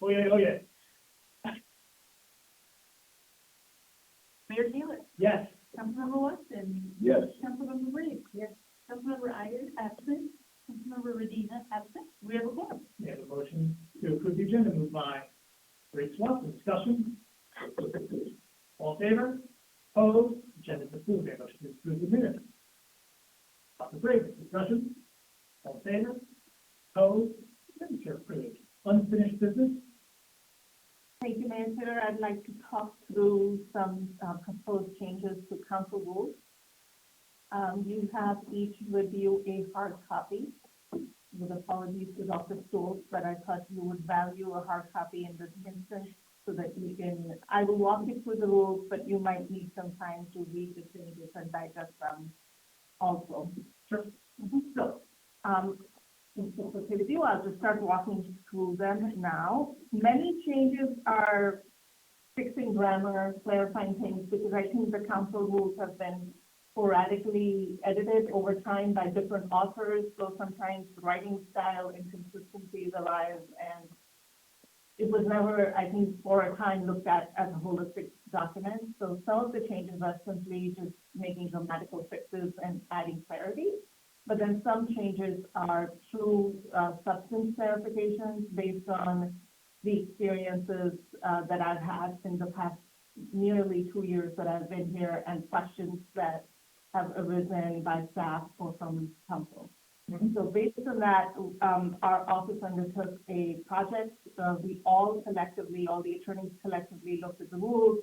Oh, yeah, oh, yeah. Mayor Taylor. Yes. Councilmember Watson. Yes. Councilmember Briggs. Yes. Councilmember Ayers, absent. Councilmember Medina, absent. We have a quorum. We have a motion to approve the agenda moved by Briggs Watson. Discussion? All in favor? Opposed? Agenda is approved. We have a motion to approve the minutes. Dr. Briggs, discussion? All in favor? Opposed? Minutes are approved. Unfinished business? Thank you, Mayor Taylor. I'd like to talk through some proposed changes to council rules. You have each with you a hard copy. With apologies to Dr. Stoltz, but I thought you would value a hard copy in this instance so that you can, I will walk you through the rules, but you might need some time to read the changes and digest them also. Sure. So, if it's okay with you, I'll just start walking through them now. Many changes are fixing grammar, clarifying things, because I think the council rules have been sporadically edited over time by different authors, so sometimes writing style inconsistencies arise, and it was never, I think, for a time looked at as a holistic document. So some of the changes are simply just making grammatical fixes and adding clarity. But then some changes are true substance clarifications based on the experiences that I've had in the past nearly 2 years that I've been here, and questions that have arisen by staff or from council. So based on that, our office undertook a project. We all collectively, all the attorneys collectively looked at the rules,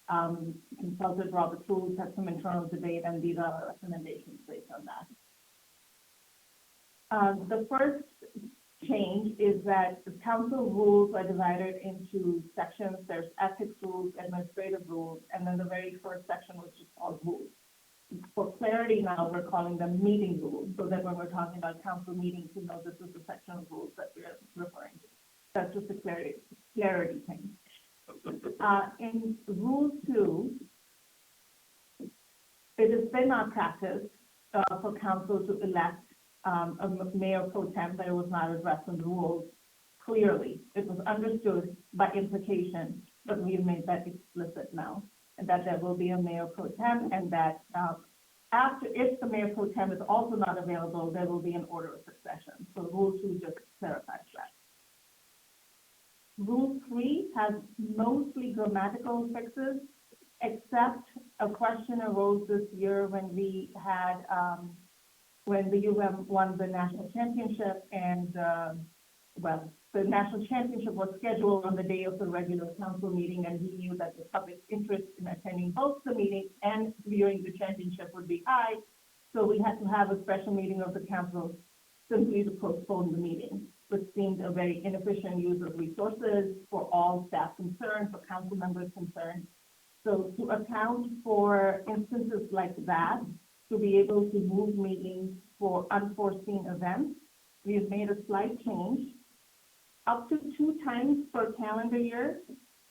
consulted Robert Rules, had some internal debate, and these are our recommendations based on that. The first change is that the council rules are divided into sections. There's ethics rules, administrative rules, and then the very first section was just called rules. For clarity now, we're calling them meeting rules, so that when we're talking about council meetings, you know this is the section of rules that we're referring to. That's just a clarity thing. In Rule 2, it has been our practice for council to elect a mayor pro tem, but it was not addressed in the rules clearly. It was understood by implication, but we've made that explicit now, and that there will be a mayor pro tem, and that if the mayor pro tem is also not available, there will be an order of succession. So Rule 2 just clarifies that. Rule 3 has mostly grammatical fixes, except a question arose this year when we had when the UM won the national championship, and the national championship was scheduled on the day of the regular council meeting, and we knew that the public interest in attending both the meeting and viewing the championship would be high. So we had to have a special meeting of the council simply to postpone the meeting, which seemed a very inefficient use of resources for all staff concerned, for council members concerned. So to account for instances like that, to be able to move meetings for unforeseen events, we have made a slight change. Up to 2 times per calendar year,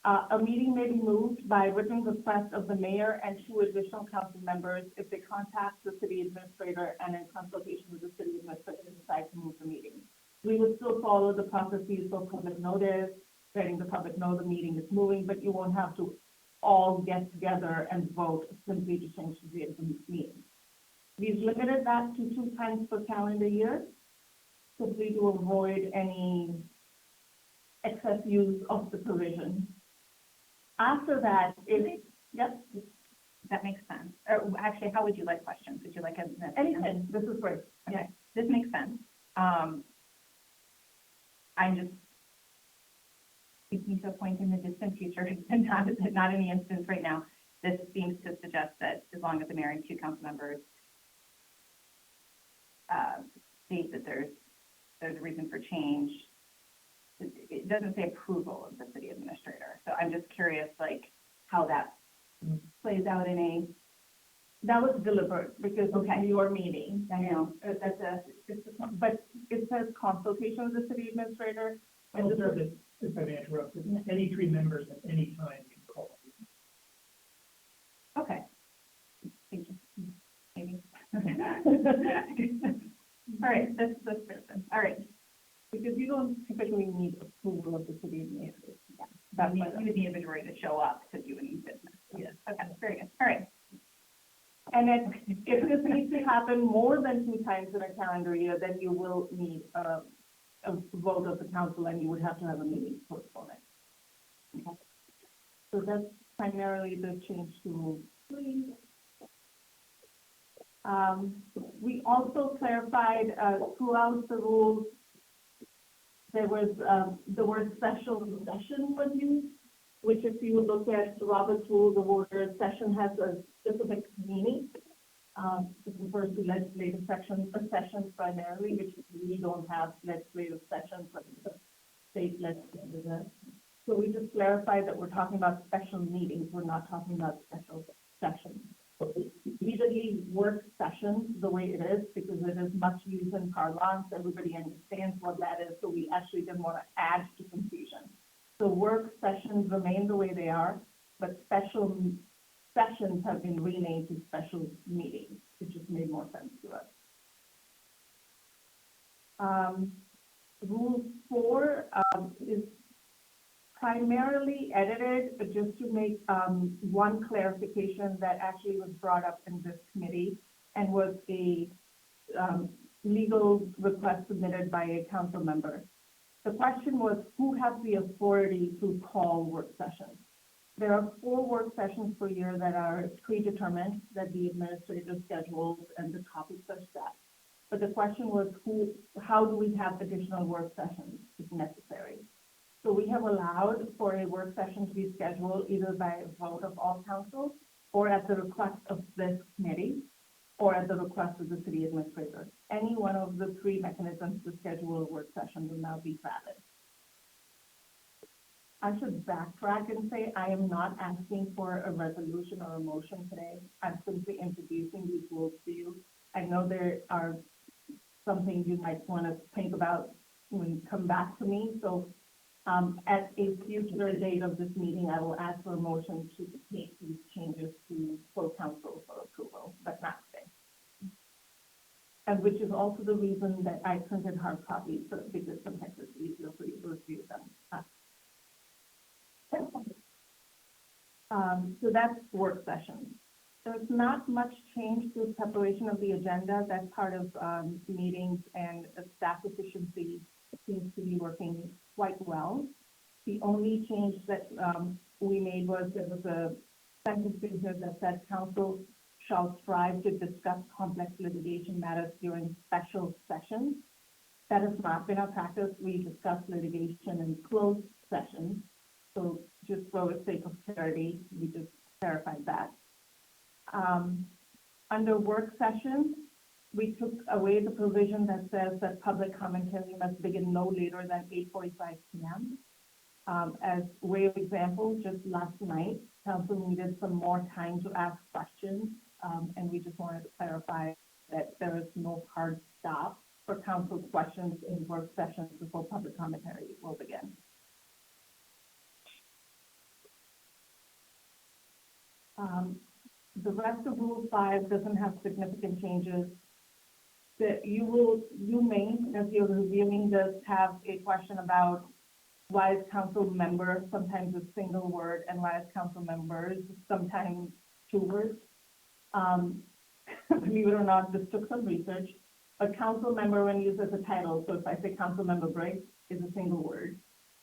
a meeting may be moved by written request of the mayor and 2 additional council members if they contact the city administrator and in consultation with the city administrator decide to move the meeting. We would still follow the processes for public notice, letting the public know the meeting is moving, but you won't have to all get together and vote simply to change the date of the meeting. We've limited that to 2 times per calendar year, simply to avoid any excess use of the provision. After that, yep. That makes sense. Actually, how would you like questions? Would you like Anything, this is great. Okay, this makes sense. I'm just speaking to a point in the distant future, and not any instance right now. This seems to suggest that as long as the mayor and 2 council members state that there's a reason for change, it doesn't say approval of the city administrator. So I'm just curious, like, how that plays out in a. That was deliberate because Okay. of your meeting. I know. But it says consultation with the city administrator. And if I may interrupt, any 3 members at any time can call. Okay. Thank you. Maybe. All right, this person. All right. Because you don't typically need approval of the city administrator. Yeah. That's You why need the majority to show up to do any business. Yes. Okay, very good. All right. And then if this needs to happen more than 2 times in a calendar year, then you will need a vote of the council and you would have to have a meeting to postpone it. Okay. So that's primarily the change to Rule 3. We also clarified throughout the rules, there was the word special session was used, which if you look at Robert's Rules of Order, session has a specific meaning. It refers to legislative sessions primarily, which we don't have legislative sessions, but the state legislature. So we just clarified that we're talking about special meetings, we're not talking about special sessions. We should leave work sessions the way it is because it is much used in parlance. Everybody understands what that is, so we actually didn't want to add to confusion. So work sessions remain the way they are, but special sessions have been renamed to special meetings. It just made more sense to us. Rule 4 is primarily edited just to make one clarification that actually was brought up in this committee and was a legal request submitted by a council member. The question was, who has the authority to call work sessions? There are 4 work sessions per year that are predetermined, that the administrator schedules and the topics are set. But the question was, how do we have additional work sessions if necessary? So we have allowed for a work session to be scheduled either by a vote of all council or at the request of this committee or at the request of the city administrator. Any one of the 3 mechanisms to schedule a work session will now be valid. I should backtrack and say I am not asking for a resolution or a motion today. I'm simply introducing these rules to you. I know there are some things you might want to think about when you come back to me. So at a future date of this meeting, I will ask for a motion to take these changes to full council for approval, but not today. And which is also the reason that I printed hard copies, because sometimes it's easier for you to review them. So that's work sessions. There's not much change to preparation of the agenda. That's part of meetings, and staff efficiency seems to be working quite well. The only change that we made was there was a sentence in here that said council shall strive to discuss complex litigation matters during special sessions. That has not been our practice. We discuss litigation in closed sessions. So just for the sake of clarity, we just clarified that. Under work sessions, we took away the provision that says that public commentary must begin no later than 8:45 p.m. As way of example, just last night, council needed some more time to ask questions, and we just wanted to clarify that there is no hard stop for council questions in work sessions before public commentary will begin. The rest of Rule 5 doesn't have significant changes. That you may, as you're reviewing this, have a question about why is council member sometimes a single word and why is council members sometimes 2 words. Believe it or not, this took some research. A council member, when used as a title, so if I say council member Briggs, is a single word.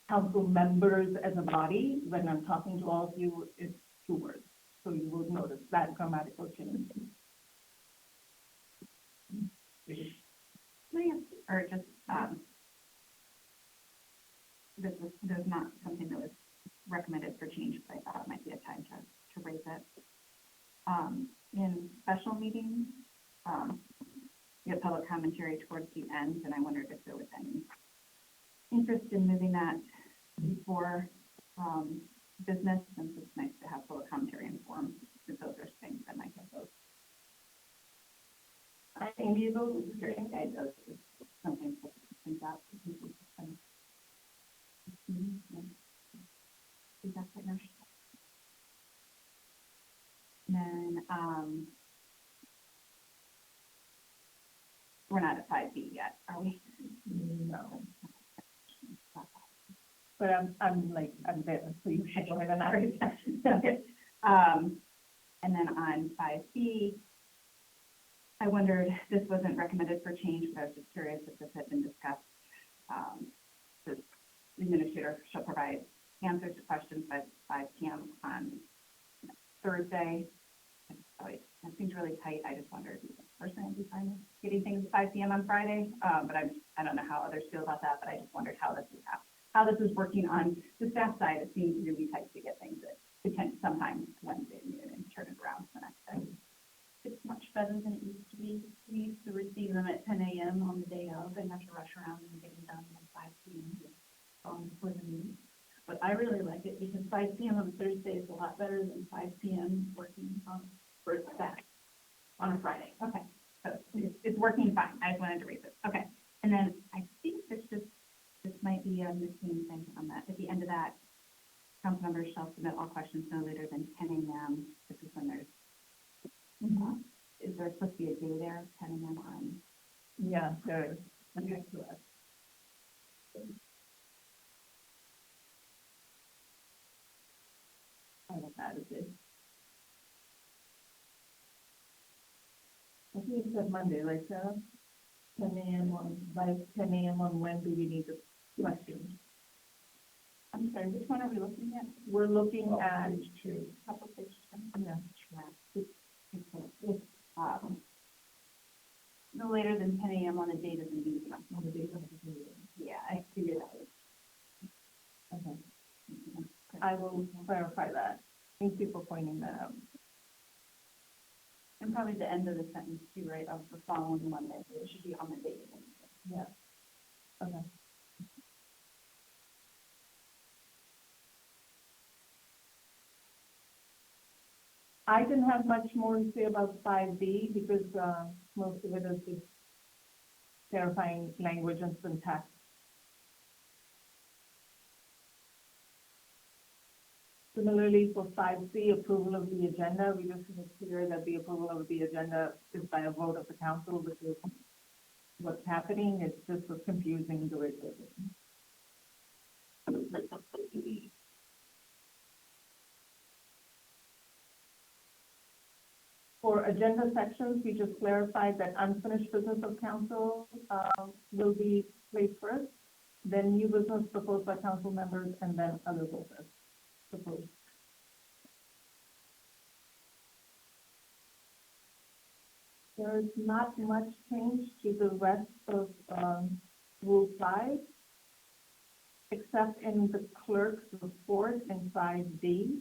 Council members as a body, when I'm talking to all of you, it's 2 words. So you will notice that grammatical change. Or just, this is not something that was recommended for change, but I thought it might be a time to raise it. In special meetings, you have public commentary towards the end, and I wondered if there was any interest in moving that before business, since it's nice to have public commentary in form, if those are things that might get those. I think you will, I know it's something to think about. Feedback right now. And then, we're not at 5B yet, are we? no. but I'm there, so you should go ahead and ask. Okay. And then on 5B, I wondered, this wasn't recommended for change, but I was just curious if this had been discussed. The administrator shall provide answers to questions by 5 p.m. on Thursday. It seems really tight. I just wondered, personally, I'd be fine with getting things at 5 p.m. on Friday, but I don't know how others feel about that, but I just wondered how this is working on the staff side. It seems really tight to get things at sometimes Wednesday at noon and turn it around the next day. It's much better than it used to be. We used to receive them at 10 a.m. on the day of and have to rush around and get them done at 5 p.m. Before the meeting. But I really like it because 5 p.m. on Thursday is a lot better than 5 p.m. working for staff on a Friday. Okay, so it's working fine. I just wanted to read this. Okay, and then I think this might be a missing thing on that. At the end of that, council members shall submit all questions no later than 10 a.m. This is when there's, is there supposed to be a day there, 10 a.m. on? Yeah, there is. Okay. I don't know, is it? I think it's Monday, like, 10 a.m. by 10 a.m. on when do we need the questions? I'm sorry, which one are we looking at? We're looking at, Page 2. Couple pages. yeah, No later than 10 a.m. on the date of the meeting. on the date of the meeting. Yeah, I figured that was. Okay, I will clarify that. Thank you for pointing that out. And probably the end of the sentence too, right, of the following Monday, so it should be on the date of the meeting. Yeah. Okay. I didn't have much more to say about 5B because most of it is just clarifying language and syntax. Similarly, for 5C, approval of the agenda, we just make clear that the approval of the agenda is by a vote of the council, which is what's happening. It's just was confusing the way it was written. For agenda sections, we just clarified that unfinished business of council will be placed first, then new business proposed by council members, and then other business proposed. There is not much change to the rest of Rule 5, except in the clerk's report in 5D.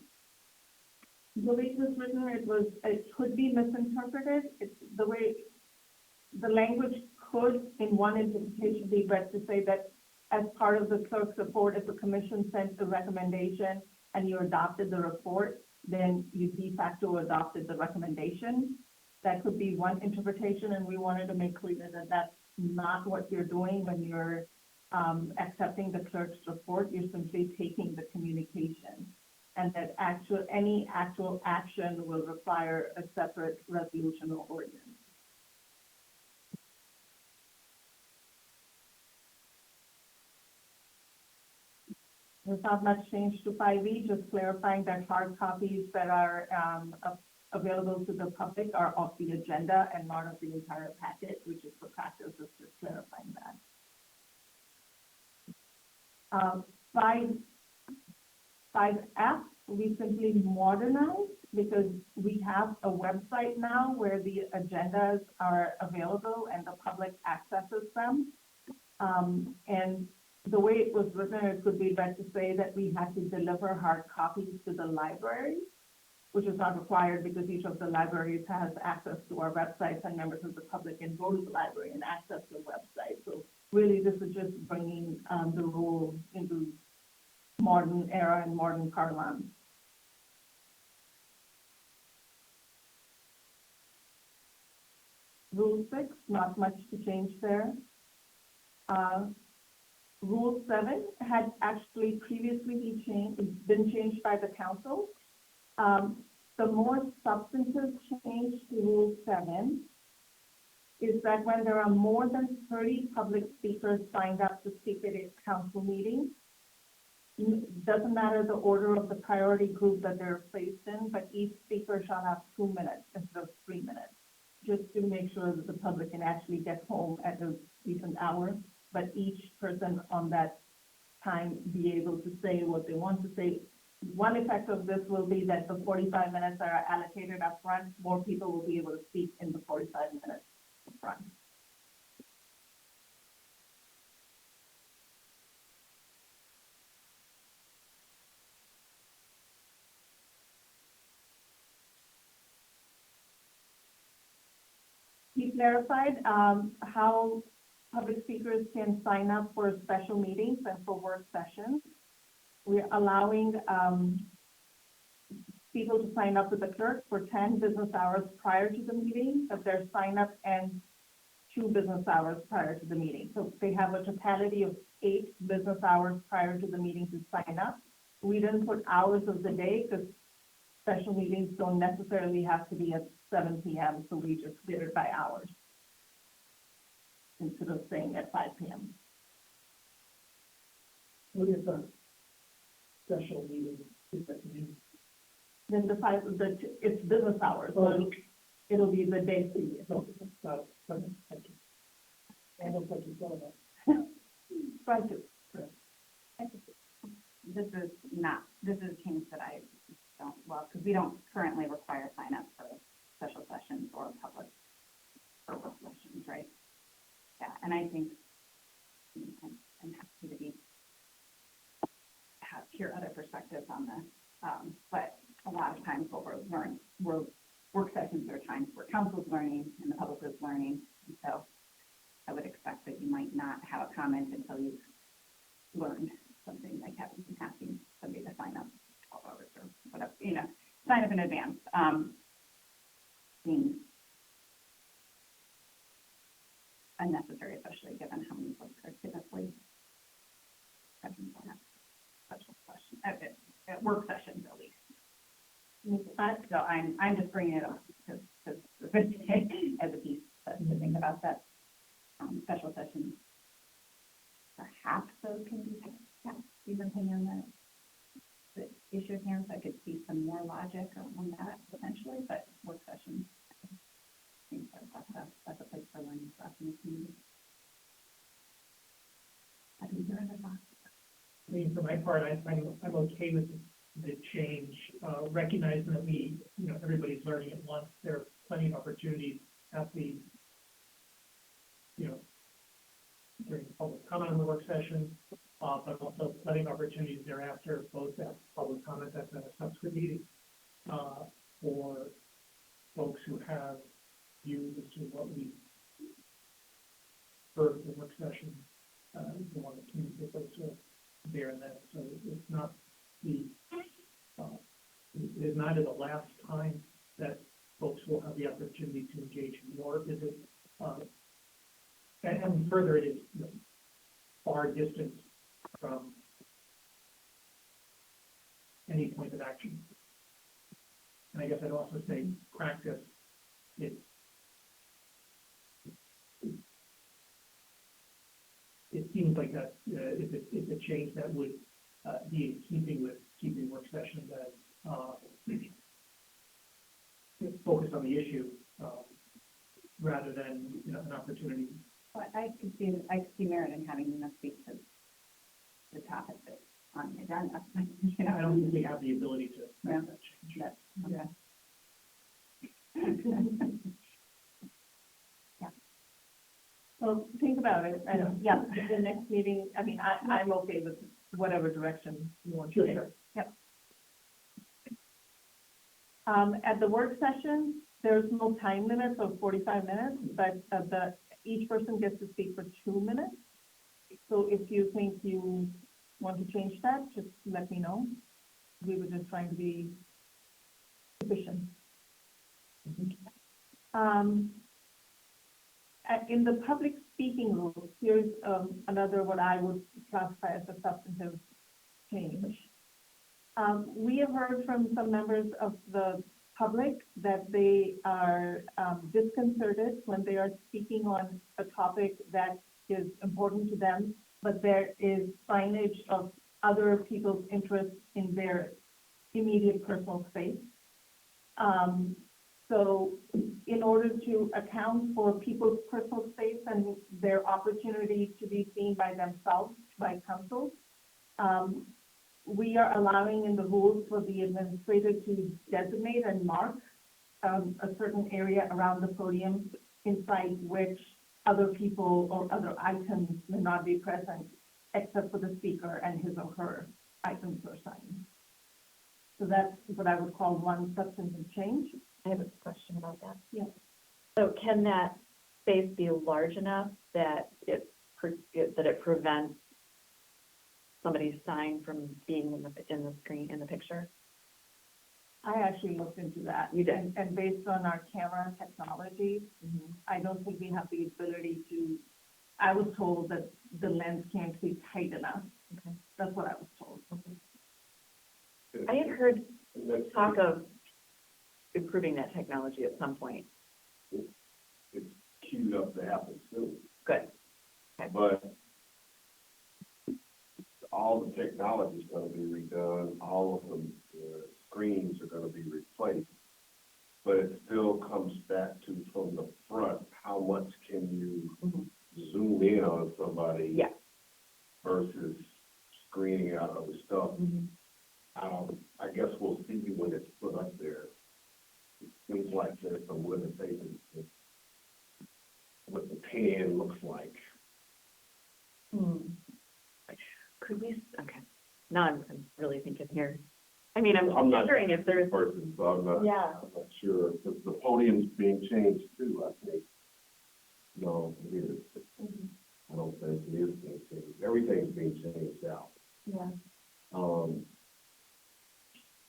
The way it was written, it could be misinterpreted. It's the way, the language could, in one interpretation, be read to say that as part of the clerk's report, if the commission sent a recommendation and you adopted the report, then you de facto adopted the recommendation. That could be one interpretation, and we wanted to make clear that that's not what you're doing when you're accepting the clerk's report. You're simply taking the communication, and that any actual action will require a separate resolution or ordinance. There's not much change to 5E, just clarifying that hard copies that are available to the public are off the agenda and not of the entire packet, which is the practice, is just clarifying that. 5F, we simply modernized because we have a website now where the agendas are available and the public accesses them. And the way it was written, it could be read to say that we had to deliver hard copies to the library, which is not required because each of the libraries has access to our websites and members of the public can go to the library and access the website. So really, this is just bringing the rule into modern era and modern parlance. Rule 6, not much to change there. Rule 7 had actually previously been changed by the council. The more substantive change to Rule 7 is that when there are more than 30 public speakers signed up to speak at a council meeting, Doesn't matter the order of the priority group that they're placed in, but each speaker shall have 2 minutes instead of 3 minutes, just to make sure that the public can actually get home at a decent hour, but each person on that time be able to say what they want to say. One effect of this will be that the 45 minutes that are allocated up front, more people will be able to speak in the 45 minutes up front. He clarified how public speakers can sign up for special meetings and for work sessions. We're allowing people to sign up with the clerk for 10 business hours prior to the meeting, but their sign up ends 2 business hours prior to the meeting. So they have a totality of 8 business hours prior to the meeting to sign up. We didn't put hours of the day because special meetings don't necessarily have to be at 7 p.m. So we just did it by hours instead of saying at 5 p.m. What if a special meeting is at noon? Then it's business hours, so it'll be the day previous. No, thank you. Almost like you thought about. Try to. This is a change that I don't love, because we don't currently require sign-up for special sessions or public or work sessions, right? Yeah, and I think I'm happy to hear other perspectives on this. But a lot of times what we're work sessions are times where council's learning and the public is learning. And so I would expect that you might not have a comment until you've learned something, like asking somebody to sign up 12 hours or whatever, sign up in advance. Seems unnecessary, especially given how many folks are typically present on that special session, at work sessions at least. So I'm just bringing it up because as a piece to think about that. Special sessions, perhaps those can be passed, depending on the issue at hand. So I could see some more logic on that potentially, but work sessions, I think that's a place for learning for us in the community. I think there are other thoughts. I mean, for my part, I'm okay with the change, recognizing that everybody's learning at once. There are plenty of opportunities at the, during the public comment on the work session, but also plenty of opportunities thereafter, both at public comment at a subsequent meeting, for folks who have views as to what we heard at the work session, who want to communicate those to us there and then. So it's not it is neither the last time that folks will have the opportunity to engage, nor is it, and further, it is far distant from any point of action. And I guess I'd also say practice, it seems like that it's a change that would be in keeping with keeping work sessions as focused on the issue rather than an opportunity. Well, I could see merit in having them speak to the topic that's on the agenda. I don't think we have the ability to make that change. Okay. Yeah. Well, think about it, and yeah, the next meeting, I mean, I'm okay with whatever direction you want to take. Sure. Yep. At the work session, there's no time limit of 45 minutes, but each person gets to speak for 2 minutes. So if you think you want to change that, just let me know. We were just trying to be efficient. In the public speaking rules, here's another what I would classify as a substantive change. We have heard from some members of the public that they are disconcerted when they are speaking on a topic that is important to them, but there is signage of other people's interests in their immediate personal space. So in order to account for people's personal space and their opportunity to be seen by themselves, by council, we are allowing in the rules for the administrator to designate and mark a certain area around the podium inside which other people or other items may not be present, except for the speaker and his or her items or signs. So that's what I would call one substantive change. I have a question about that. Yeah. So can that space be large enough that it prevents somebody's sign from being in the screen, in the picture? I actually looked into that. You did? And based on our camera technology, I don't think we have the ability to, I was told that the lens can't be tight enough. Okay. That's what I was told. I had heard talk of improving that technology at some point. It's queued up to happen soon, Good. but all the technology's gonna be redone, all of the screens are gonna be replaced. But it still comes back to, from the front, how much can you zoom in on somebody? Yeah. Versus screening out other stuff. I guess we'll see when it's put up there. It seems like there's some limitations to what the pan looks like. Could we, okay, now I'm really thinking here. I mean, I'm not wondering if there's, person, so I'm not sure, because the podium's being changed too, I think. No, it is. I don't think it is being changed. Everything's being changed out. Yeah.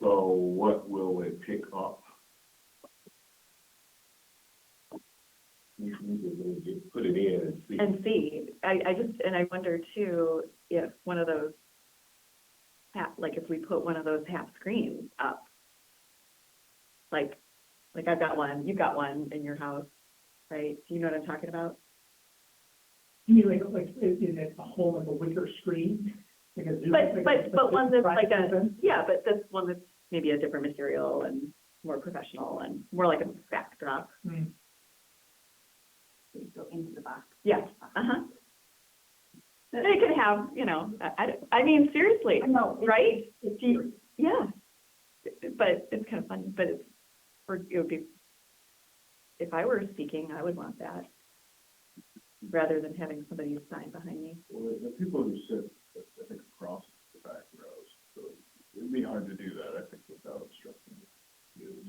So what will it pick up? You can just put it in and see. and see, I just, and I wonder too, if one of those, like if we put one of those half screens up, like I've got one, you've got one in your house, right? Do you know what I'm talking about? You mean like in a hole in the wicker screen? Like a Zoom? But one that's like a, open? yeah, but this one that's maybe a different material and more professional and more like a backdrop. Hmm. You go into the box. Yeah, uh-huh. And it could have, you know, I mean, seriously, No, right? it's Do you- yeah, but it's kind of funny, but it's, it would be, if I were speaking, I would want that, rather than having somebody sign behind me. Well, the people who sit, I think, across the back rows, so it'd be hard to do that, I think, without obstructing views.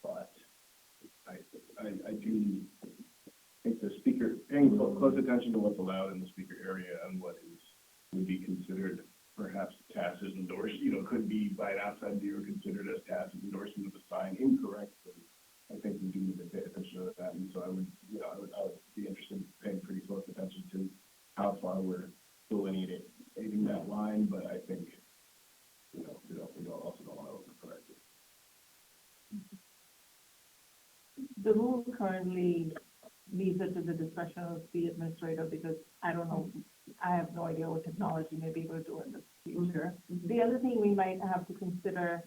But I do think the speaker, paying close attention to what's allowed in the speaker area and what would be considered perhaps tacit endorsement, you know, could be by an outside viewer considered as tacit endorsement of a sign incorrectly. I think we do need to pay attention to that, and so I would be interested in paying pretty close attention to how far we're delineating that line, but I think, we also don't want to overcorrect it. The rule currently leaves it to the discretion of the administrator because I don't know, I have no idea what technology may be able to do in the future. The other thing we might have to consider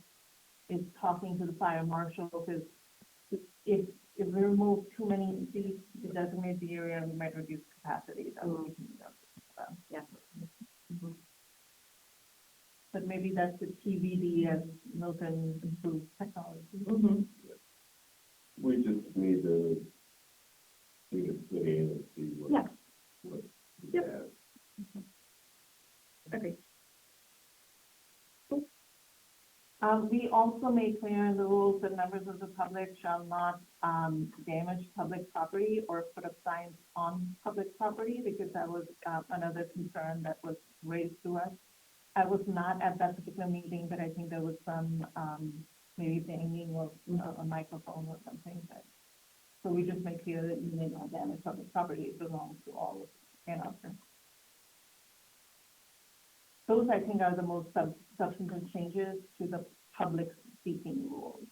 is talking to the fire marshal, because if we remove too many seats to designate the area, we might reduce capacity. That would be something else. Yeah. But maybe that's the TBD as Milton improves technology. We just need to put in and see Yeah. what we Yep. have. Agree. We also made clear in the rules that members of the public shall not damage public property or put up signs on public property, because that was another concern that was raised to us. I was not at that particular meeting, but I think there was some maybe banging or a microphone or something. But so we just make clear that you may not damage public property. It belongs to all of Ann Arbor. Those, I think, are the most substantive changes to the public speaking rules.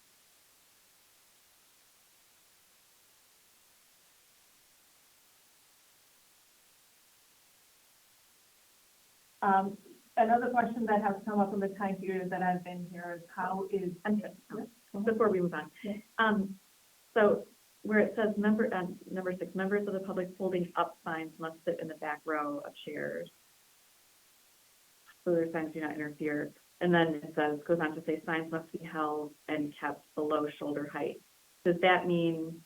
Another question that has come up in the time period that I've been here is how is, Before we move on. Yeah. So where it says number 6, members of the public holding up signs must sit in the back row of chairs. So their signs do not interfere. And then it says, goes on to say, signs must be held and kept below shoulder height. Does that mean,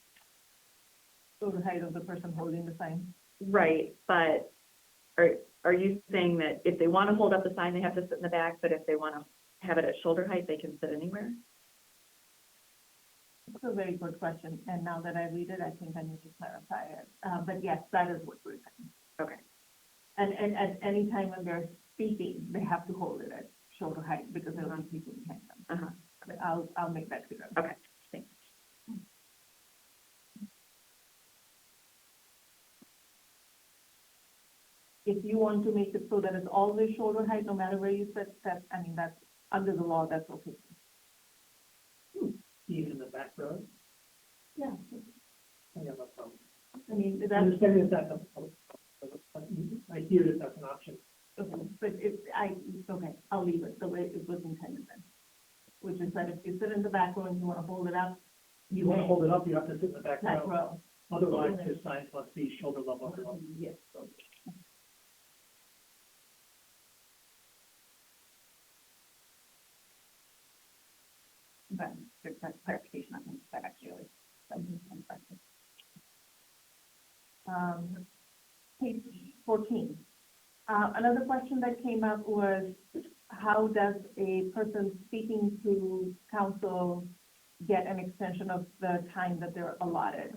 shoulder height of the person holding the sign? right, but are you saying that if they want to hold up the sign, they have to sit in the back, but if they want to have it at shoulder height, they can sit anywhere? It's a very good question, and now that I read it, I think I need to clarify it. But yes, that is what we're saying. Okay. And at any time when they're speaking, they have to hold it at shoulder height because there will be people behind them. Uh-huh. But I'll make that clear. Okay, thanks. If you want to make it so that it's always shoulder height, no matter where you sit, that's under the law, that's okay. Even in the back row, Yeah, I have no problem. I mean, I that's, understand that that's I hear that that's an option. but okay, I'll leave it the way it was intended then. Which is that if you sit in the back row and you want to hold it up, You want to hold it up, you have to sit in the back back row. row. Otherwise, your signs must be shoulder level. Yes. But there's that clarification on that actually. Page 14. Another question that came up was, how does a person speaking to council get an extension of the time that they're allotted?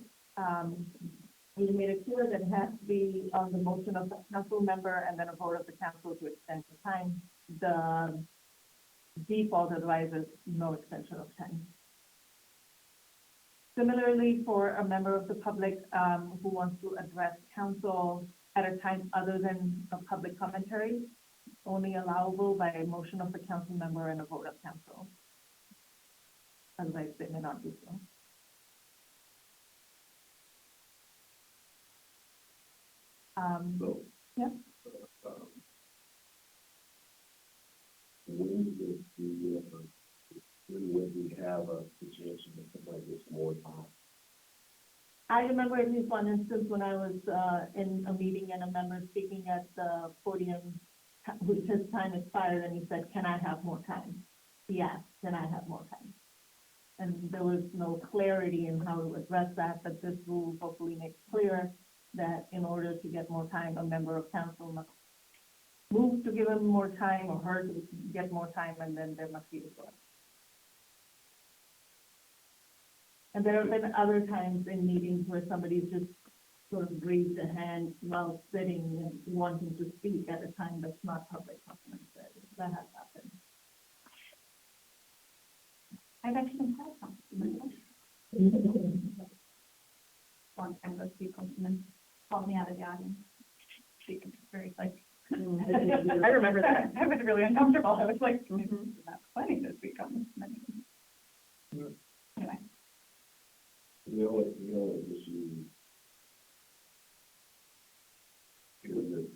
We made it clear that it has to be on the motion of the council member and then a vote of the council to extend the time. The default advice is no extension of time. Similarly, for a member of the public who wants to address council at a time other than a public commentary, only allowable by a motion of the council member and a vote of council. Otherwise, they may not do so. So. Yeah. When we have a situation that somebody gets more time. I remember at least one instance when I was in a meeting and a member speaking at the podium, his time expired and he said, "Can I have more time?" He asked, "Can I have more time?" And there was no clarity in how to address that, but this rule hopefully makes clear that in order to get more time, a member of council must move to give him more time or her to get more time, and then there must be a vote. And there have been other times in meetings where somebody's just sort of raised a hand while sitting and wanting to speak at a time that's not public comment. That has happened. I've actually had something. Long time ago, Steve Coachman called me out of the audience. She was very like. I remember that. I was really uncomfortable. I was like, Mhm. not funny this week on this many. Anyway. The only issue is that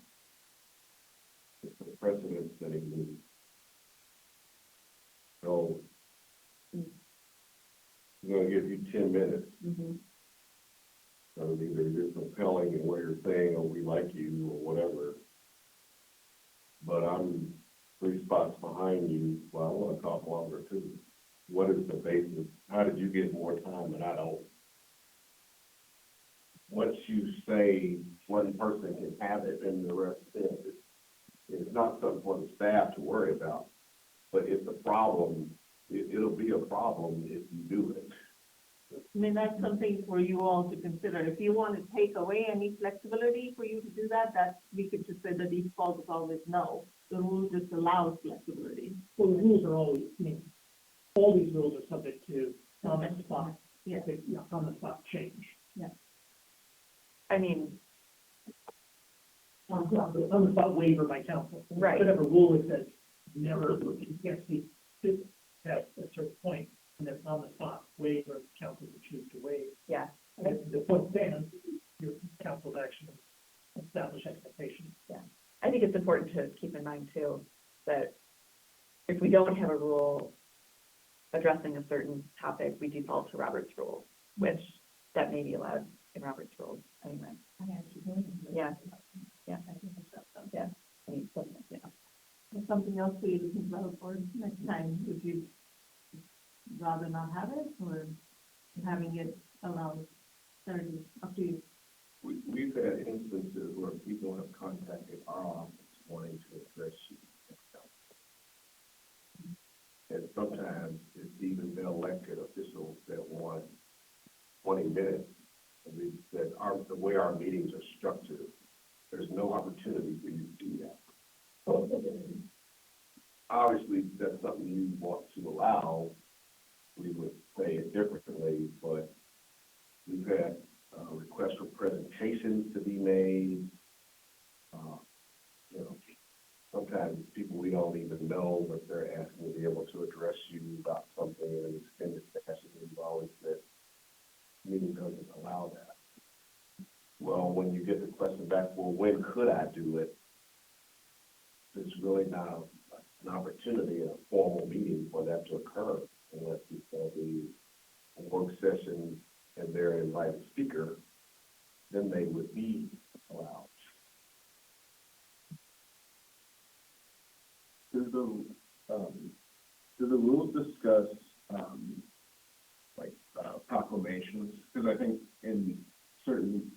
it's a precedent setting move. So I'm gonna give you 10 minutes. Mhm. So either you're compelling in what you're saying, or we like you, or whatever. But I'm 3 spots behind you, well, I wanna talk longer too. What is the basis? How did you get more time and I don't? Once you say one person can have it and the rest is, it's not something for the staff to worry about. But it's a problem, it'll be a problem if you do it. I mean, that's something for you all to consider. If you want to take away any flexibility for you to do that, we could just say the default is always no. The rule just allows flexibility. Well, the rules are always, I mean, all these rules are subject to on the spot, Yeah. on the spot change. I mean, On the spot waiver by council. Right. Whatever rule it says, never, you can't speak to at a certain point, and then on the spot waiver, council would choose to waive. yeah, And the point stands, your council's action establish expectations. I think it's important to keep in mind too, that if we don't have a rule addressing a certain topic, we default to Robert's rules, which that may be allowed in Robert's rules anyway. Yeah. Yeah. I think that's so. Yeah. I mean, so, you know. There's something else for you to think about for next time, would you rather not have it, or having it allowed, 30, up to you? We've had instances where people have contacted our office wanting to address you. And sometimes it's even been elected officials that want 20 minutes. And we said, the way our meetings are structured, there's no opportunity for you to do that. Obviously, if that's something you want to allow, we would say it differently, but we've had requests for presentations to be made. You know, sometimes people we don't even know, but they're asking to be able to address you about something in an extended session. We've always said, meeting doesn't allow that. Well, when you get the question back, well, when could I do it? There's really not an opportunity in a formal meeting for that to occur unless it's going to be a work session and they're an invited speaker, then they would be allowed. Do the rules discuss, proclamations? Because I think in certain,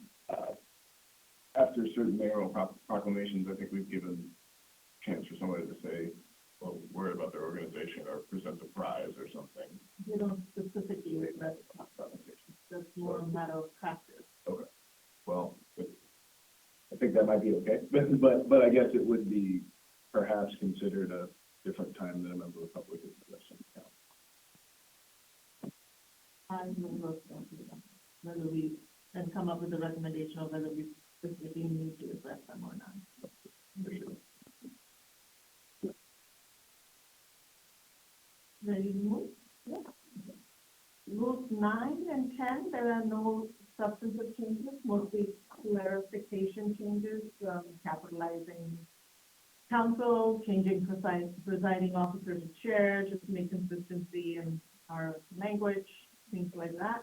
after certain mayoral proclamations, I think we've given chance for somebody to say, well, worry about their organization or present a prize or something. They don't specifically address proclamations, that's more a matter of practice. Okay. Well, I think that might be okay, but I guess it would be perhaps considered a different time than a member of the public is addressing the council. I will work on that, whether we, and come up with a recommendation of whether we specifically need to address them or not. Ready to move? Yeah. Rules 9 and 10, there are no substantive changes, mostly clarification changes, capitalizing council, changing presiding officer to chair, just to make consistency in our language, things like that.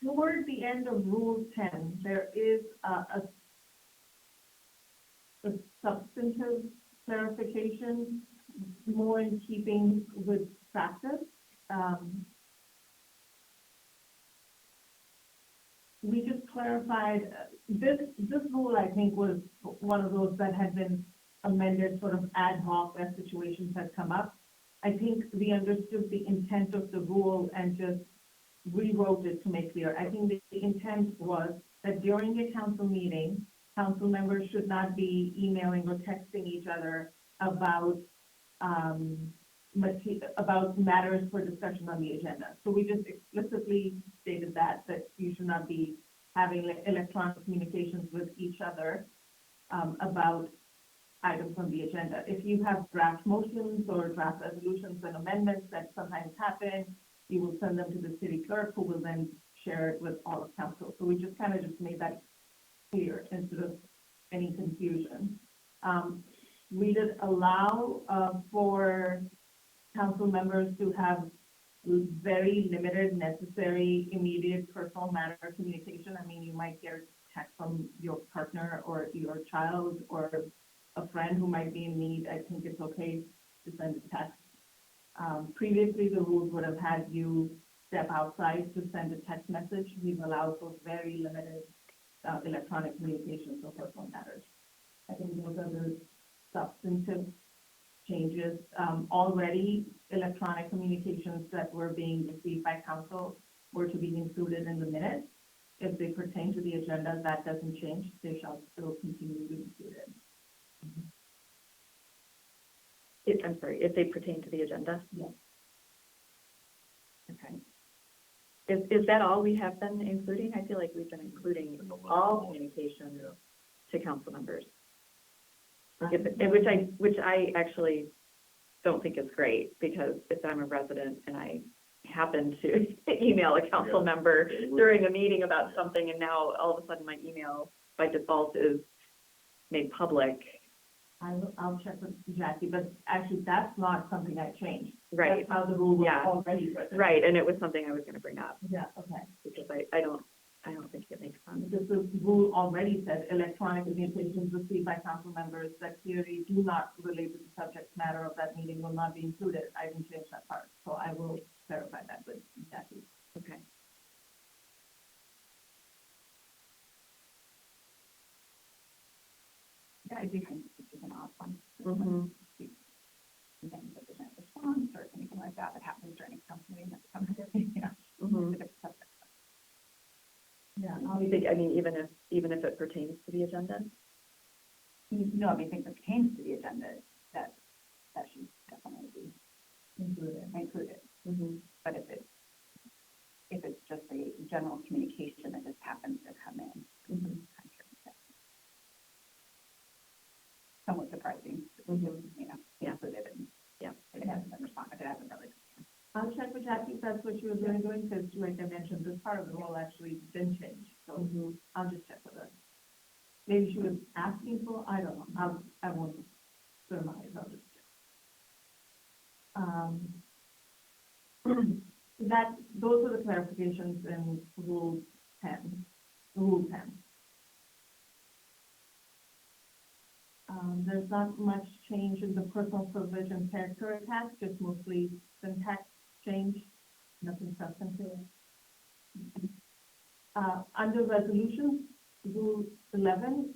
Toward the end of Rule 10, there is a substantive clarification, more in keeping with practice. We just clarified, this rule, I think, was one of those that had been amended sort of ad hoc as situations had come up. I think we understood the intent of the rule and just rewrote it to make clear. I think the intent was that during a council meeting, council members should not be emailing or texting each other about about matters for discussion on the agenda. So we just explicitly stated that you should not be having electronic communications with each other about items on the agenda. If you have draft motions or draft resolutions and amendments that sometimes happen, you will send them to the city clerk, who will then share it with all of council. So we just kind of just made that clear instead of any confusion. We did allow for council members to have very limited, necessary, immediate personal matter communication. I mean, you might get a text from your partner or your child or a friend who might be in need. I think it's okay to send a text. Previously, the rules would have had you step outside to send a text message. We've allowed for very limited electronic communications or personal matters. I think those are the substantive changes. Already, electronic communications that were being received by council were to be included in the minutes. If they pertain to the agenda, that doesn't change. They shall still continue to be included. I'm sorry, if they pertain to the agenda? Yes. Okay. Is that all we have been including? I feel like we've been including all communication to council members. Which I actually don't think is great, because if I'm a resident and I happened to email a council Yeah. member during a meeting about something, and now all of a sudden my email by default is made public. I'll check with Jackie, but actually, that's not something I changed. Right, That's how the rule was Yeah. already written. right, and it was something I was gonna bring up, Yeah, okay. because I don't think it makes sense. Because the rule already said electronic communications received by council members that clearly do not relate to the subject matter of that meeting will not be included. I didn't change that part, so I will clarify that with Jackie. Okay. Yeah, I do think this is an odd one. Mm-hmm. Things that there's no response or anything like that happens during a council meeting, that's something, you know, Mm-hmm. it's a different subject. Yeah. You think, I mean, even if it pertains to the agenda? No, I mean, things that pertains to the agenda, that should definitely be included. Mm-hmm. But if it's just a general communication that just happens to come in, Mm-hmm. I'm sure that's somewhat surprising, Mm-hmm. you know, Yeah. included and Yeah. it hasn't been responded, it hasn't really. I'll check with Jackie if that's what she was really doing, because like I mentioned, this part of the rule actually didn't change, so Mm-hmm. I'll just check with her. Maybe she was asking for, I don't know, I won't surmise, I'll just check. Those are the clarifications in Rule 10. There's not much change in the personal privilege and character attack, just mostly syntax change, nothing substantive. Under resolutions, Rule 11,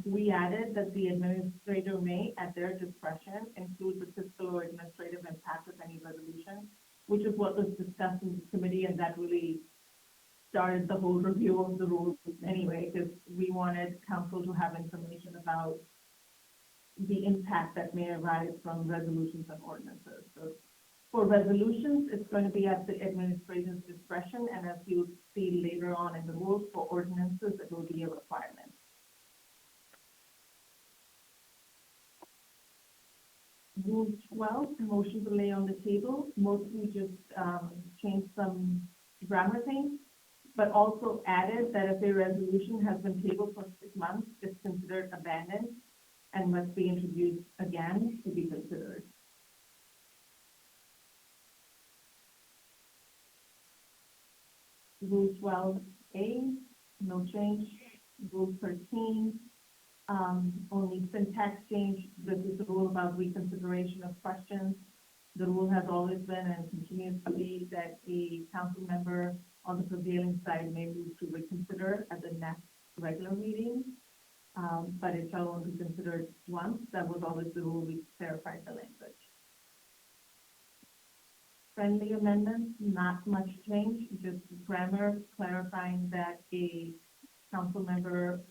we added that the administrator may, at their discretion, include the fiscal or administrative impact of any resolution, which is what was discussed in the committee, and that really started the whole review of the rules anyway, because we wanted council to have information about the impact that may arise from resolutions and ordinances. So for resolutions, it's going to be at the administrator's discretion, and as you'll see later on in the rules, for ordinances, it will be a requirement. Rule 12, motion to lay on the table, mostly just change some grammar things, but also added that if a resolution has been tabled for 6 months, it's considered abandoned and must be introduced again to be considered. Rule 12A, no change. Rule 13, only syntax change. This is the rule about reconsideration of questions. The rule has always been and continues to be that a council member on the prevailing side may move to reconsider at the next regular meeting, but it shall only be considered once. That was always the rule. We clarified the language. Friendly amendments, not much change, just grammar clarifying that a council member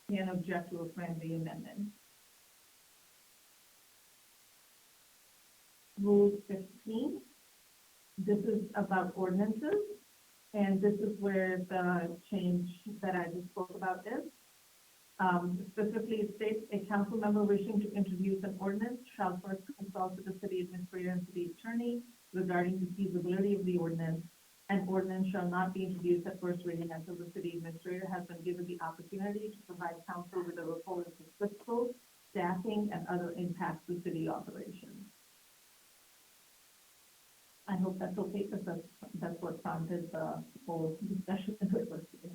can object to a friendly amendment. Rule 15, this is about ordinances, and this is where the change that I just spoke about is. Specifically, it states a council member wishing to introduce an ordinance shall first consult with the city administrator and city attorney regarding the feasibility of the ordinance. An ordinance shall not be introduced at first reading until the city administrator has been given the opportunity to provide council with a report of fiscal, staffing, and other impacts to city operations. I hope that's okay, because that's what prompted the whole discussion in the first place.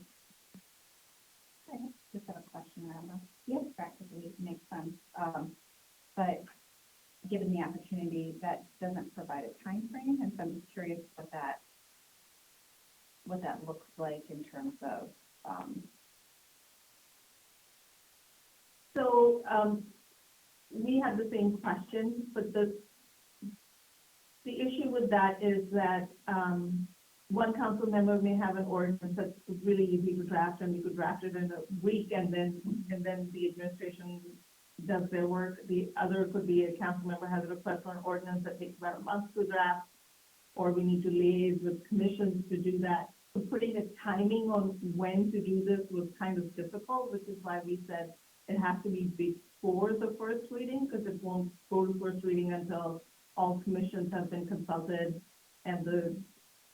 I just have a question around this. Yes. Practically makes sense. But given the opportunity, that doesn't provide a time frame, and so I'm just curious what that looks like in terms of, So, we had the same question, but the issue with that is that, one council member may have an ordinance that's really easy to draft, and you could draft it in a week, and then the administration does their work. The other could be a council member has a request for an ordinance that takes about a month to draft, or we need to liaise with commissions to do that. So putting a timing on when to do this was kind of difficult, which is why we said it has to be before the first reading, because it won't go to first reading until all commissions have been consulted and the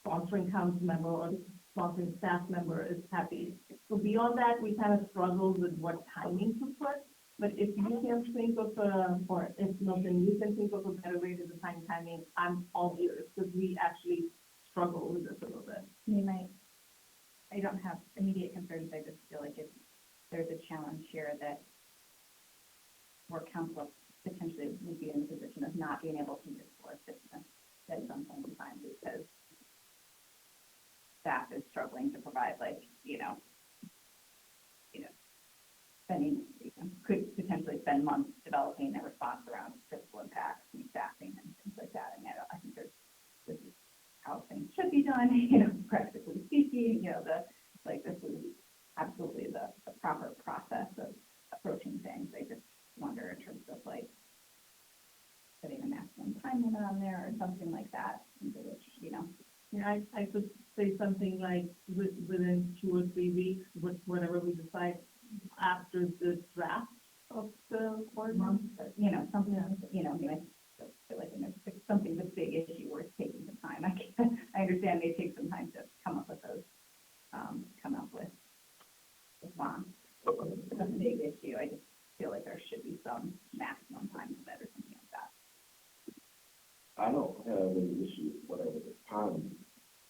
sponsoring council member or sponsoring staff member is happy. So beyond that, we kind of struggled with what timing to put. But if you can think of or if Milton, you can think of a better way to define timing, I'm all ears, because we actually struggle with this a little bit. I mean, I don't have immediate concerns, I just feel like there's a challenge here that where council potentially would be in the position of not being able to move forward business at some point in time because staff is struggling to provide spending, could potentially spend months developing a response around fiscal impacts and staffing and things like that. And I think this is how things should be done, practically speaking, this is absolutely the proper process of approaching things. I just wonder in terms of putting a maximum time limit on there or something like that, into which, Yeah, I could say something like within 2 or 3 weeks, whatever we decide after the draft of the ordinance. something, I feel like when there's something this big issue where it's taking some time. I understand they take some time to come up with response. It's a big issue. I just feel like there should be some maximum time limit or something like that. I don't have any issue with whatever the time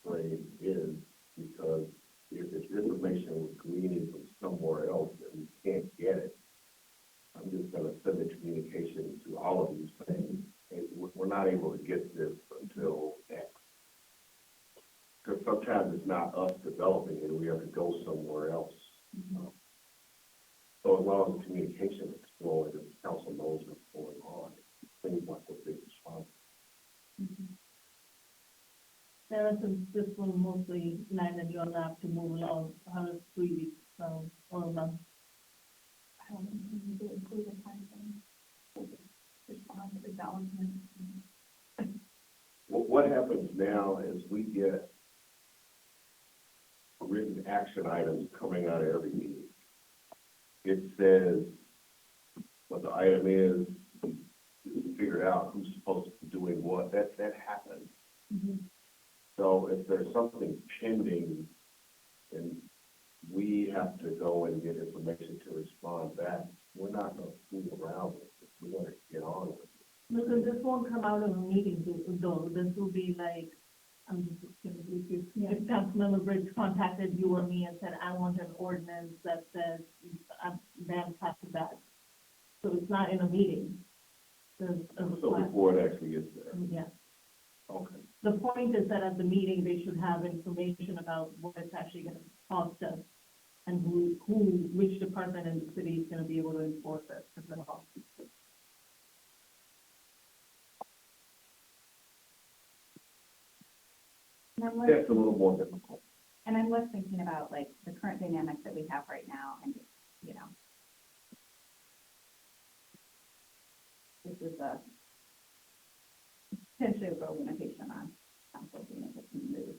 frame is, because if it's information we're gleaning from somewhere else and we can't get it, I'm just gonna send the communication to all of you saying, hey, we're not able to get this until X. Because sometimes it's not us developing it, we have to go somewhere else. So as long as the communication is flowing and the council knows what's going on, things like a big response. Sarah, since this will mostly land in your lap to move along, how does 3 weeks sound, or a month? I don't know, maybe include a time frame. Respond to development. What happens now is we get written action items coming out of every meeting. It says what the item is, we figure out who's supposed to be doing what, that happens. So if there's something pending, then we have to go and get information to respond back. We're not gonna fool around with it, we're gonna get on with it. Because this won't come out of a meeting though, this will be like, I'm just gonna do this. If Councilmember Briggs contacted you or me and said, I want an ordinance that says, ban plastic bags. So it's not in a meeting. There's a So request. before it actually gets there. Yeah. Okay. The point is that at the meeting, they should have information about what it's actually gonna cost us and which department in the city is gonna be able to enforce it, as well. That's a little more difficult. And I'm less thinking about the current dynamics that we have right now and just, this is potentially a real limitation on council being able to move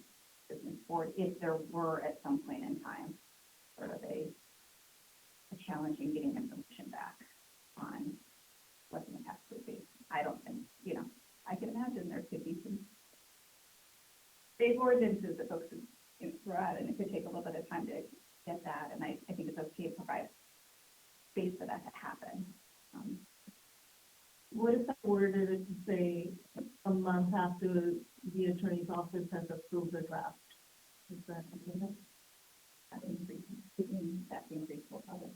business forward if there were at some point in time sort of a challenge in getting information back on what the impact would be. I don't think, I can imagine there could be some big ordinances that folks would throw out, and it could take a little bit of time to get that, and I think it's okay to provide space for that to happen. What if I worded it to say a month after the attorney's office has approved the draft? Is that okay? That increase will probably,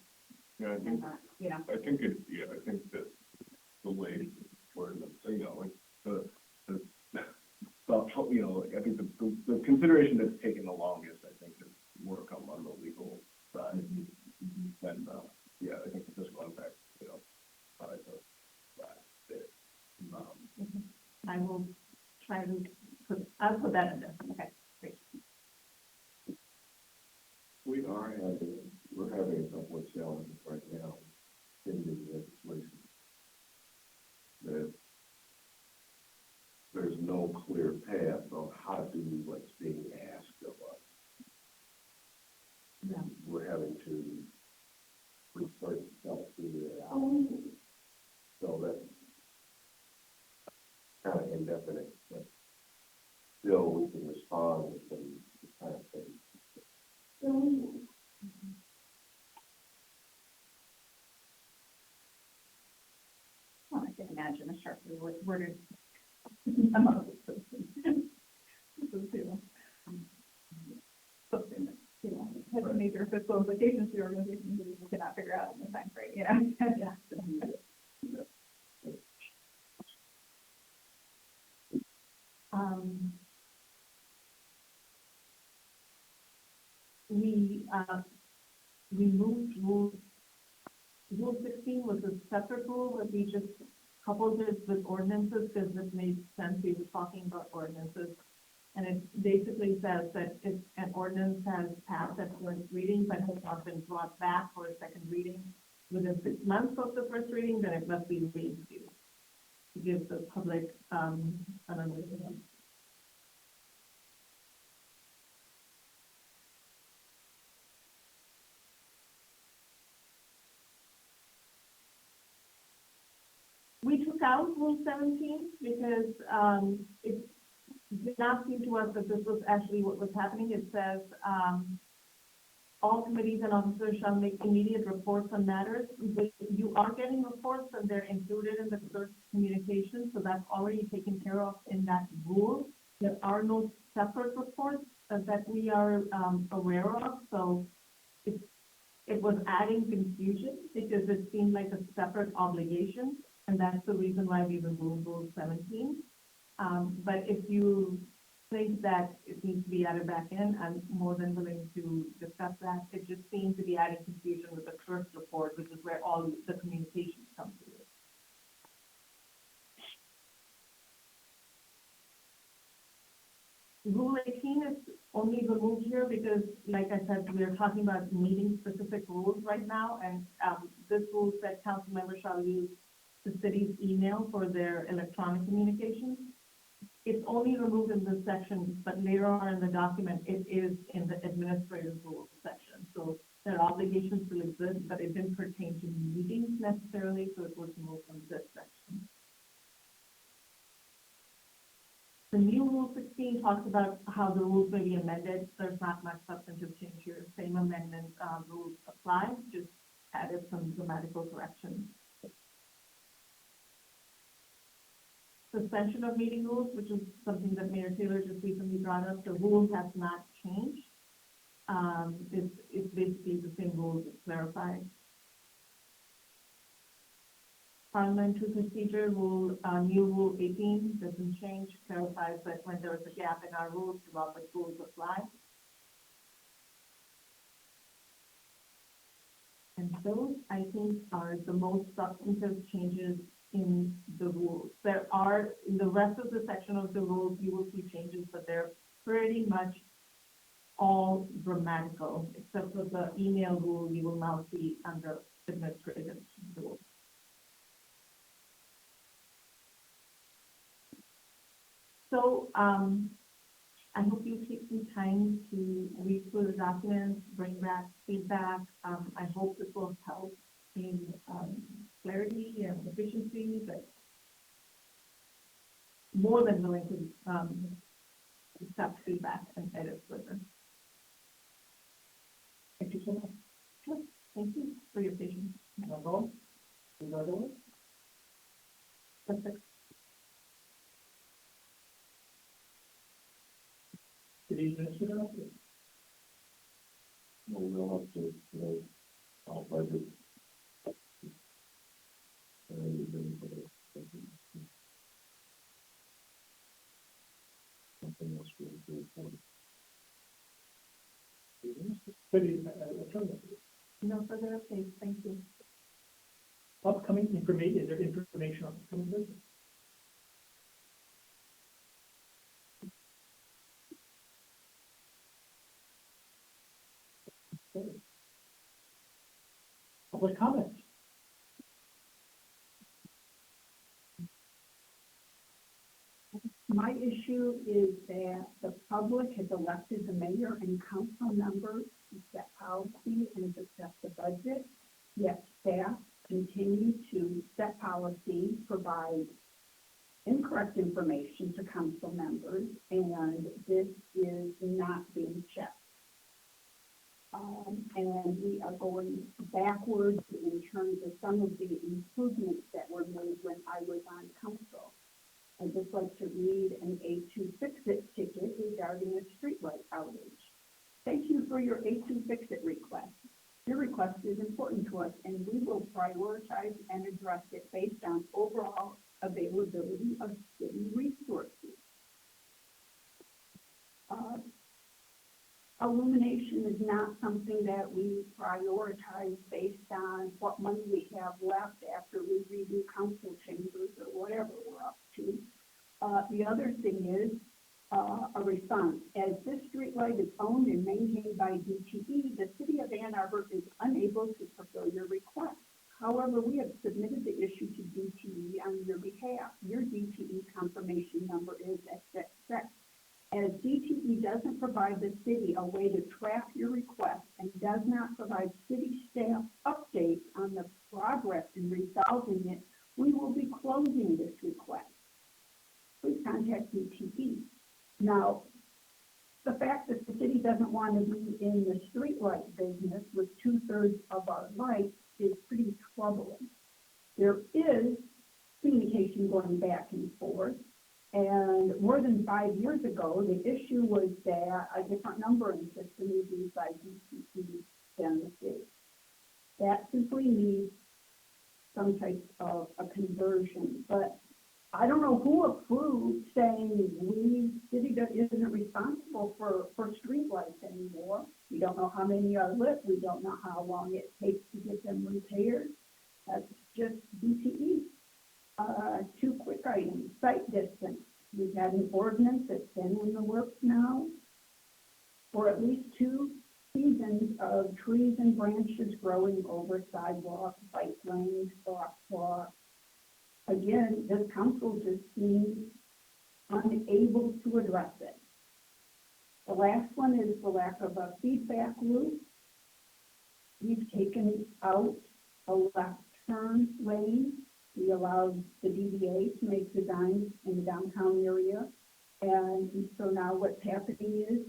Yeah, I think, not, I think that the way ordinance, the stuff, I think the consideration that's taken the longest, I think, is more come on the legal side. And, I think the fiscal impact, probably the last bit. I will try to I'll put that in there. okay, great. We're having a couple of challenges right now in the legislation. That there's no clear path on how to do what's being asked of us. Yeah. We're having to research stuff, figure it out. So that's kind of indefinite, but still we can respond imagine a sharply worded. Something that, you know, has major fiscal implications to the organization that we cannot figure out in the time frame, you know? Yeah. Um, we moved Rule 16 was a separate rule, but we just coupled it with ordinances because it made sense. We were talking about ordinances. And it basically says that if an ordinance has passed at first reading, but has not been brought back for a second reading within 6 months of the first reading, then it must be reintroduced to give the public, an understanding. We took out Rule 17 because, it did not seem to us that this was actually what was happening. It says, all committees and officers shall make immediate reports on matters. But you are getting reports and they're included in the clerk's communication, so that's already taken care of in that rule. There are no separate reports that we are, aware of, so it was adding confusion because it seemed like a separate obligation, and that's the reason why we removed Rule 17. But if you think that it needs to be added back in, I'm more than willing to discuss that. It just seems to be adding confusion with the clerk's report, which is where all the communications come through. Rule 18 is only removed here because, like I said, we are talking about meeting-specific rules right now, and this rule said council members shall use the city's email for their electronic communications. It's only removed in this section, but later on in the document, it is in the administrative rules section. So their obligations still exist, but it didn't pertain to meetings necessarily, so it was removed from this section. The new Rule 16 talks about how the rules may be amended. There's not much substantive change here. Same amendment rules apply, just added some grammatical corrections. Suspension of meeting rules, which is something that Mayor Taylor just recently brought up. The rules have not changed. It's basically the same rules, it's clarified. Parliamentary procedure rule, new Rule 18 doesn't change, clarifies that when there is a gap in our rules, the Robert's rules apply. And those, I think, are the most substantive changes in the rules. There are, in the rest of the section of the rules, you will see changes, but they're pretty much all grammatical, except for the email rule you will now see under administrative rules. So, I hope you take some time to read through the documents, bring back feedback. I hope this will help in clarity and efficiency, but more than willing to accept feedback and edit further. Thank you so much. Sure. Thank you for your patience. No problem. Congratulations. Perfect. City administrator. We'll have to, I'll budget. Something else really good for City attorney. No further updates. Thank you. Upcoming information, is there information on upcoming business? Okay. Public comments. My issue is that the public has elected the mayor and council members to set policy and to set the budget, yet staff continue to set policy, provide incorrect information to council members, and this is not being checked. and we are going backwards in terms of some of the improvements that were made when I was on council. I'd just like to read an A2 ticket regarding a streetlight outage. Thank you for your A2 request. Your request is important to us, and we will prioritize and address it based on overall availability of city resources. Illumination is not something that we prioritize based on what money we have left after we redo council chambers or whatever we're up to. The other thing is a response. As this streetlight is owned and maintained by DTE, the city of Ann Arbor is unable to fulfill your request. However, we have submitted the issue to DTE on your behalf. Your DTE confirmation number is XXX. As DTE doesn't provide the city a way to track your request and does not provide city staff updates on the progress in resolving it, we will be closing this request. Please contact DTE. Now, the fact that the city doesn't want to be in the streetlight business with 2/3 of our lights is pretty troubling. There is communication going back and forth. And more than 5 years ago, the issue was that a different numbering system was used by DTE than the city. That simply needs some type of a conversion. But I don't know who approved saying city isn't responsible for streetlights anymore. We don't know how many are lit. We don't know how long it takes to get them repaired. That's just DTE. 2 quick items. Site distance. We've had an ordinance that's been in the works now for at least 2 seasons of trees and branches growing over sidewalks, bike lanes, crosswalks. Again, this council just seems unable to address it. The last one is the lack of a feedback loop. We've taken out a left turn lane. We allowed the DDA to make designs in the downtown area. And so now what's happening is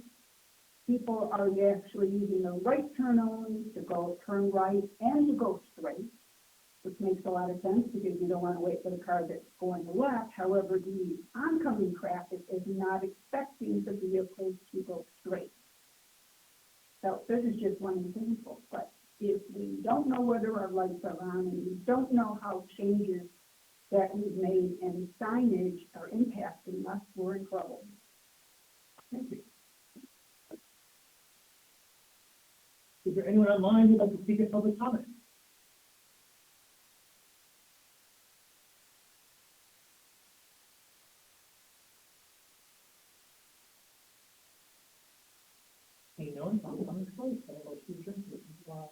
people are actually using the right turn only to go turn right and to go straight, which makes a lot of sense because you don't want to wait for the car that's going left. However, the oncoming traffic is not expecting the vehicles to go straight. So this is just one example, but if we don't know whether our lights are on and we don't know how changes that we've made in signage are impacting us, we're in trouble. Thank you. Is there anyone online who'd like to speak in public comment? Seeing no one, public comment is closed. Can I motion to adjourn?